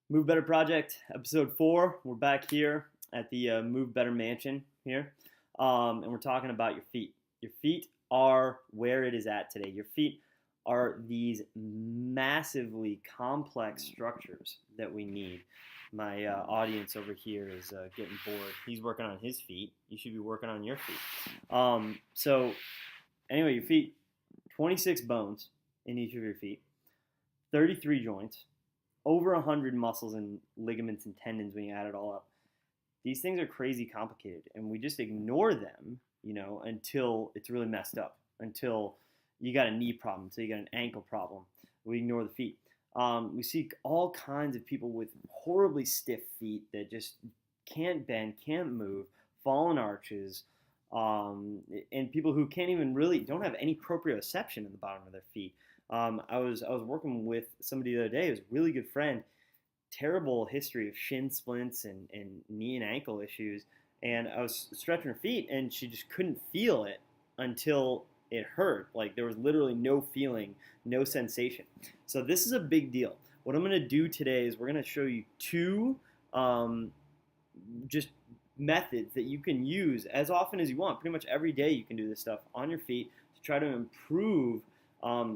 Move Better Project, episode 4. We're back here at the Move Better Mansion here, and we're talking about your feet. Your feet are where it is at today. Your feet are these massively complex structures that we need. My audience over here is getting bored. He's working on his feet. You should be working on your feet. So anyway, your feet, 26 bones in each of your feet, 33 joints, over 100 muscles and ligaments and tendons when you add it all up. These things are crazy complicated, and we just ignore them, until it's really messed up, until you got a knee problem, until you got an ankle problem. We ignore the feet. We see all kinds of people with horribly stiff feet that just can't bend, can't move, fallen arches, and people who can't even really don't have any proprioception in the bottom of their feet. I was working with somebody the other day. It was a really good friend. Terrible history of shin splints and knee and ankle issues. And I was stretching her feet, and she just couldn't feel it until it hurt. Like there was literally no feeling, no sensation. So this is a big deal. What I'm going to do today is we're going to show you two just methods that you can use as often as you want. Pretty much every day you can do this stuff on your feet to try to improve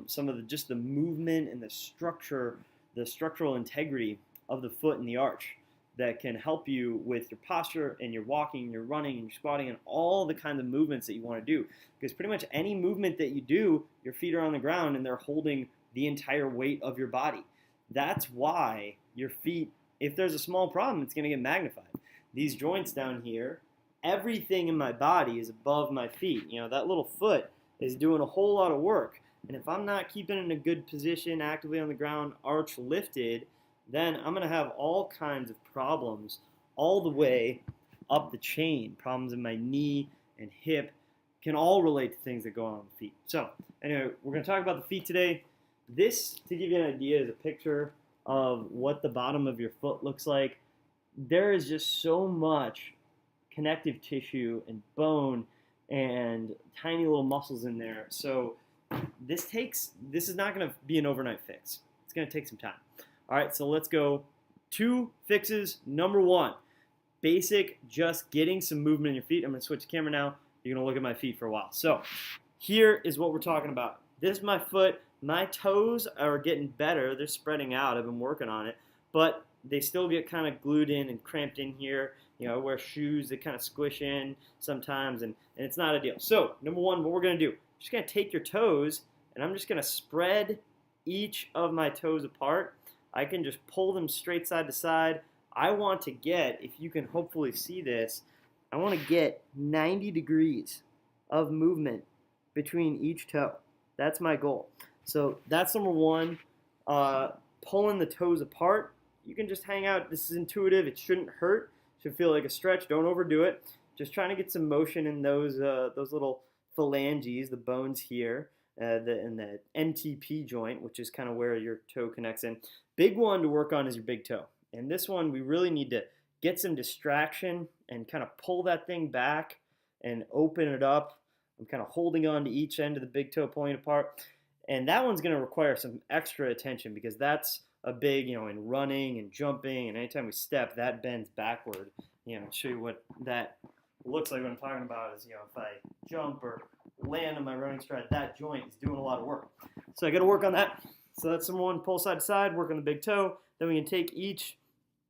some of the movement and the structure, the structural integrity of the foot and the arch that can help you with your posture and your walking and your running and your squatting and all the kinds of movements that you want to do. Because pretty much any movement that you do, your feet are on the ground and they're holding the entire weight of your body. That's why your feet, if there's a small problem, it's going to get magnified. These joints down here, everything in my body is above my feet. That little foot is doing a whole lot of work. And if I'm not keeping it in a good position, actively on the ground, arch lifted, then I'm going to have all kinds of problems all the way up the chain. Problems in my knee and hip can all relate to things that go on the feet. So anyway, we're going to talk about the feet today. This, to give you an idea, is a picture of what the bottom of your foot looks like. There is just so much connective tissue and bone and tiny little muscles in there. So this is not going to be an overnight fix. It's going to take some time. All right, so let's go. 2 fixes. Number 1, basic, just getting some movement in your feet. I'm going to switch the camera now. You're going to look at my feet for a while. So here is what we're talking about. This is my foot. My toes are getting better. They're spreading out. I've been working on it. But they still get kind of glued in and cramped in here. I wear shoes that kind of squish in sometimes, and it's not ideal. So number 1, what we're going to do, just going to take your toes, and I'm just going to spread each of my toes apart. I can just pull them straight side to side. I want to get, if you can hopefully see this, I want to get 90 degrees of movement between each toe. That's my goal. So that's number 1, pulling the toes apart. You can just hang out. This is intuitive. It shouldn't hurt. It should feel like a stretch. Don't overdo it. Just trying to get some motion in those little phalanges, the bones here, in the NTP joint, which is kind of where your toe connects in. Big one to work on is your big toe. And this one, we really need to get some distraction and kind of pull that thing back and open it up. I'm kind of holding on to each end of the big toe, pulling it apart. And that one's going to require some extra attention because that's a big, in running and jumping, and anytime we step, that bends backward. To show you what that looks like. What I'm talking about is, if I jump or land on my running stride, that joint is doing a lot of work. So I got to work on that. So that's number 1, pull side to side, work on the big toe. Then we can take each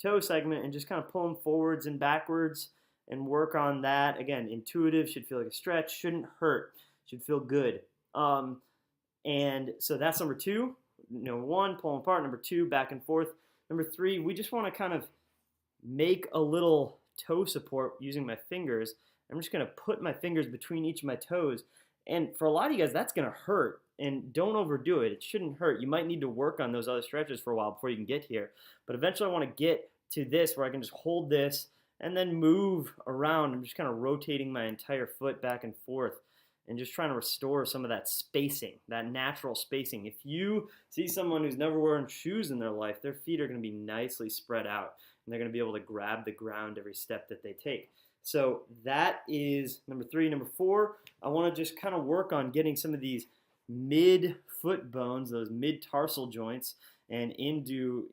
toe segment and just kind of pull them forwards and backwards and work on that. Again, intuitive, should feel like a stretch, shouldn't hurt, should feel good. And so that's number 2. Number 1, pull them apart. Number 2, back and forth. Number 3, we just want to kind of make a little toe support using my fingers. I'm just going to put my fingers between each of my toes. And for a lot of you guys, that's going to hurt. And don't overdo it. It shouldn't hurt. You might need to work on those other stretches for a while before you can get here. But eventually I want to get to this where I can just hold this and then move around. I'm just kind of rotating my entire foot back and forth and just trying to restore some of that spacing, that natural spacing. If you see someone who's never worn shoes in their life, their feet are going to be nicely spread out, and they're going to be able to grab the ground every step that they take. So that is number 3. Number 4, I want to just kind of work on getting some of these mid-foot bones, those mid-tarsal joints, and into,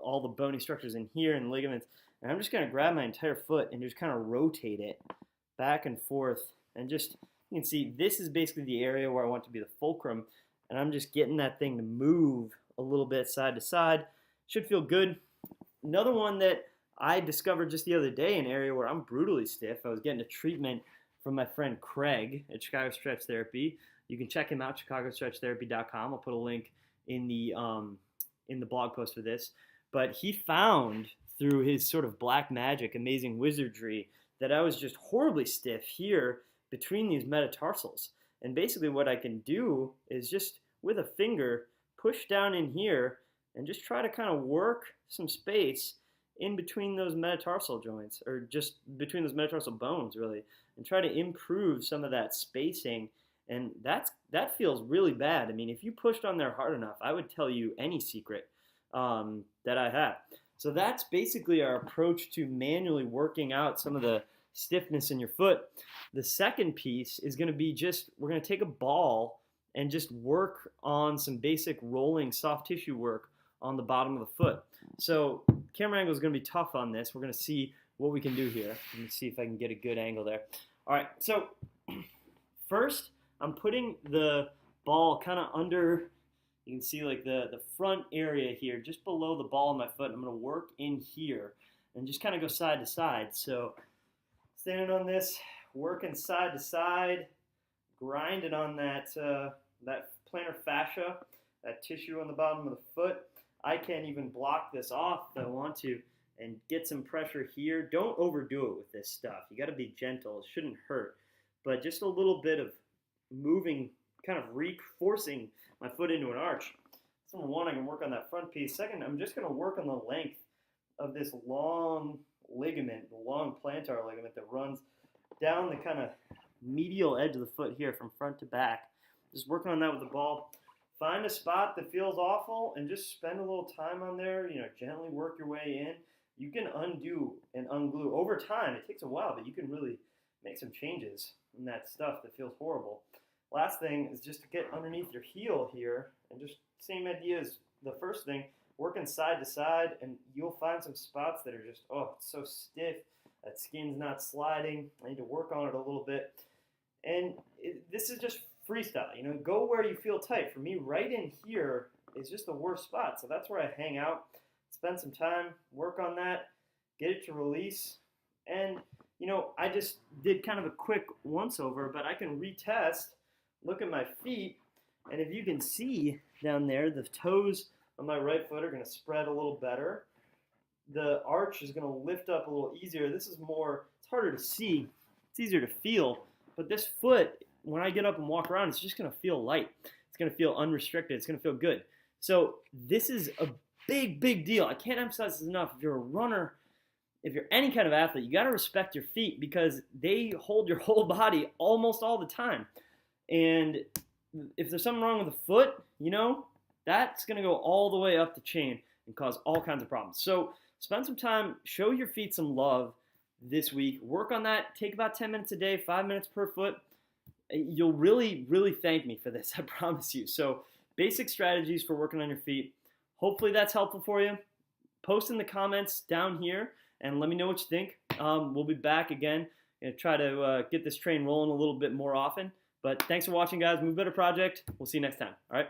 all the bony structures in here and ligaments. And I'm just going to grab my entire foot and just kind of rotate it back and forth. And just, you can see this is basically the area where I want to be the fulcrum. And I'm just getting that thing to move a little bit side to side. Should feel good. Another one that I discovered just the other day, an area where I'm brutally stiff. I was getting a treatment from my friend Craig at Chicago Stretch Therapy. You can check him out, chicagostretchtherapy.com. I'll put a link in the blog post for this. But he found through his sort of black magic, amazing wizardry, that I was just horribly stiff here between these metatarsals. And basically what I can do is just with a finger push down in here and just try to kind of work some space in between those metatarsal joints, or just between those metatarsal bones really, and try to improve some of that spacing. And that feels really bad. I mean, if you pushed on there hard enough, I would tell you any secret that I have. So that's basically our approach to manually working out some of the stiffness in your foot. The second piece is going to be we're going to take a ball and just work on some basic rolling soft tissue work on the bottom of the foot. So camera angle is going to be tough on this. We're going to see what we can do here. Let me see if I can get a good angle there. All right, so first I'm putting the ball kind of under, you can see like the front area here, just below the ball of my foot. I'm going to work in here and just kind of go side to side. So standing on this, working side to side, grinding on that plantar fascia, that tissue on the bottom of the foot. I can even block this off if I want to and get some pressure here. Don't overdo it with this stuff. You got to be gentle. It shouldn't hurt. But just a little bit of moving, kind of reinforcing my foot into an arch. So number one, I can work on that front piece. Second, I'm just going to work on the length of this long ligament, the long plantar ligament that runs down the kind of medial edge of the foot here from front to back. Just working on that with the ball. Find a spot that feels awful and just spend a little time on there. Gently work your way in. You can undo and unglue over time. It takes a while, but you can really make some changes in that stuff that feels horrible. Last thing is just to get underneath your heel here, and just same idea as the first thing, working side to side, and you'll find some spots that are just, it's so stiff. That skin's not sliding. I need to work on it a little bit. And this is just freestyle. Go where you feel tight. For me, right in here is just the worst spot. So that's where I hang out, spend some time, work on that, get it to release. And, I just did kind of a quick once over, but I can retest, look at my feet, and if you can see down there, the toes on my right foot are going to spread a little better. The arch is going to lift up a little easier. This is more, it's harder to see, it's easier to feel, but this foot, when I get up and walk around, it's just going to feel light. It's going to feel unrestricted. It's going to feel good. So this is a big, big deal. I can't emphasize this enough. If you're a runner, if you're any kind of athlete, you got to respect your feet because they hold your whole body almost all the time. And if there's something wrong with the foot, that's going to go all the way up the chain and cause all kinds of problems. So spend some time, show your feet some love this week. Work on that. Take about 10 minutes a day, 5 minutes per foot. You'll really, really thank me for this, I promise you. So basic strategies for working on your feet. Hopefully that's helpful for you. Post in the comments down here and let me know what you think. We'll be back again and try to get this train rolling a little bit more often. But thanks for watching, guys. Move Better Project. We'll see you next time. All right.